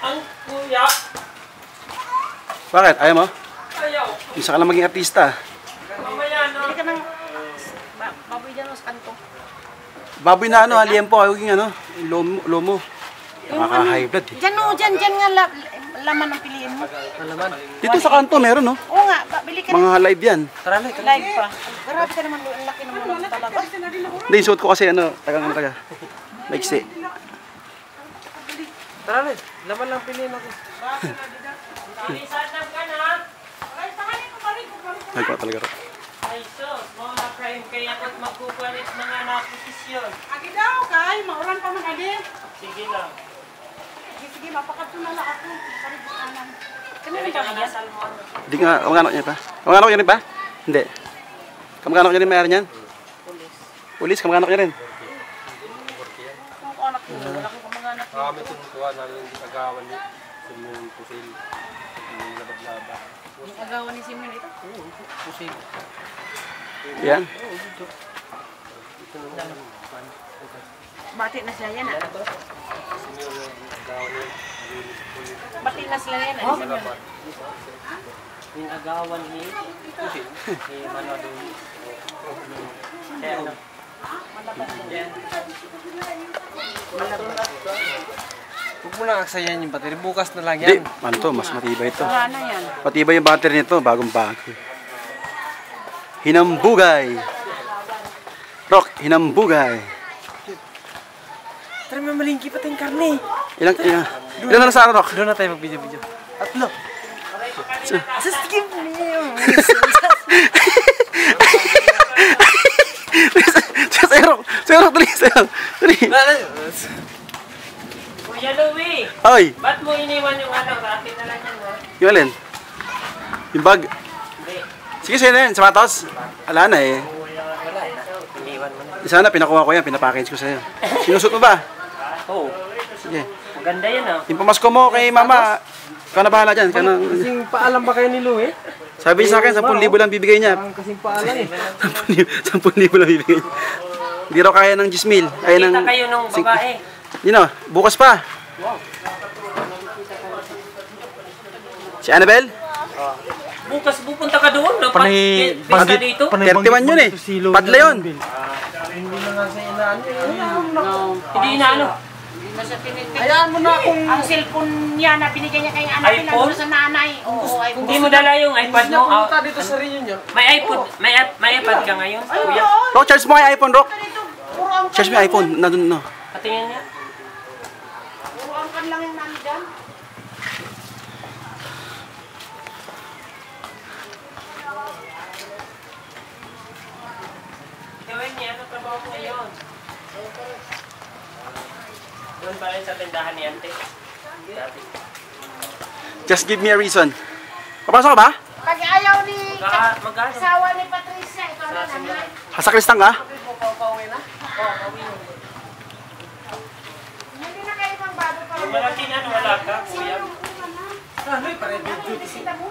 Ang kuya. Bakit? Ayaw mo? Ayaw. Isa ka lang maging artista. Mamaya no. Hindi ka nang baboy dyan sa kanto. Baboy na ano, liempo, ayaw yung ano, lomo. Nakaka-high blood eh. Dyan o, dyan nga laman ang piliin mo. Dito sa kanto meron no? Oo nga, bili ka Mga live yan. live pa. Grabe ka naman, ang laki naman ng talaga. Hindi, suot ko kasi ano, taga. Maiksi. Tara rin, laman lang piliin ako. Kalisanap ka na. Ay ko talaga. Ay sus, mga crime kaya ako't magkukulit mga naposisyon. Agi daw, kay, mauran pa man agi. Sige lang. Sige, mapakadto na lang ako. Paribukanan. Dali ka nga nasal mo. Hindi nga, kamag-anak niya pa. Kamag-anak niya rin pa? Hindi. Kamag-anak niya rin mayroon niyan? Pulis, kamag-anak niya rin. Kung anak ko, wala kong kamag-anak. Kami tinutuwa namin yung agawan niya. Yung pusil. Yung labag-laba. Yung agawan ni Simon ito? Oo, pusil. Yan. Bati na siya yan ah. Bati na sila yan ah. Yung agawan ni Pusil. Ni Manado. Kaya ano? Huwag mo lang aksayan yung battery. Bukas na lang Hindi, yan. ano to, mas matibay ito. Wala na yan. Matibay yung battery nito, bagong bago. Hinambugay. Rock, hinambugay. Tara, mamalingki pa tayong karne. Ilang na nasa Rock? Doon na tayo mag-video-video. Atlo. Skip niyo. Sa Rock, dali. Kuya Louie, Oy, ba't mo iniwan yung ano? Racket na lang yan ha? yung alin? Yung bag. Hindi. Sige, sa'yo na yun, sapatos. Wala na eh. Iniwan mo na. Sana pinakuha ko yan, pinapackage ko sa'yo. Sinusot mo ba? Oo. Sige. Maganda yan ah. Yung pamasko mo kay mama, ikaw na bahala dyan. Kasing paalam ba kayo ni Lou eh? Sabi niya sa akin, 10,000 lang bibigay niya. Ang kasing paalam eh. 10,000 lang bibigay niya. Hindi raw kaya ng 10,000. Kaya ng... Kita kayo nung babae. Yun o, bukas pa. Si Annabelle? Bukas pupunta ka doon. Panay- Pista dito. 31 yun eh. Padla yun. Hindi na nga sa inaan yun. Hindi na ano. Hayaan mo na kung... Ang cellphone niya na binigay niya kay anak niya, iPhone? nandun sa nanay. Oo, iPhone. Hindi mo dala yung iPad mo. Punta dito sa reunion. May iPod, may iPad ka ngayon, kuya. Rock, charge mo yung iPhone, Rock. Puro ang Charge mo yung iPhone. Nandun, no. Patingin niya. puro ang kan lang yung nani dyan. Gawin niya, ano trabaho mo ngayon? Doon pa rin sa tindahan ni Ante. Dati. Just give me a reason. Papasok ka ba? Pag ayaw ni Magkano? asawa ni Patricia, ikaw na naman. Hasakristang ka? Hindi na kayo pang bago pa. Yung malaki na, wala ka, kuya. Ano, bisita mo?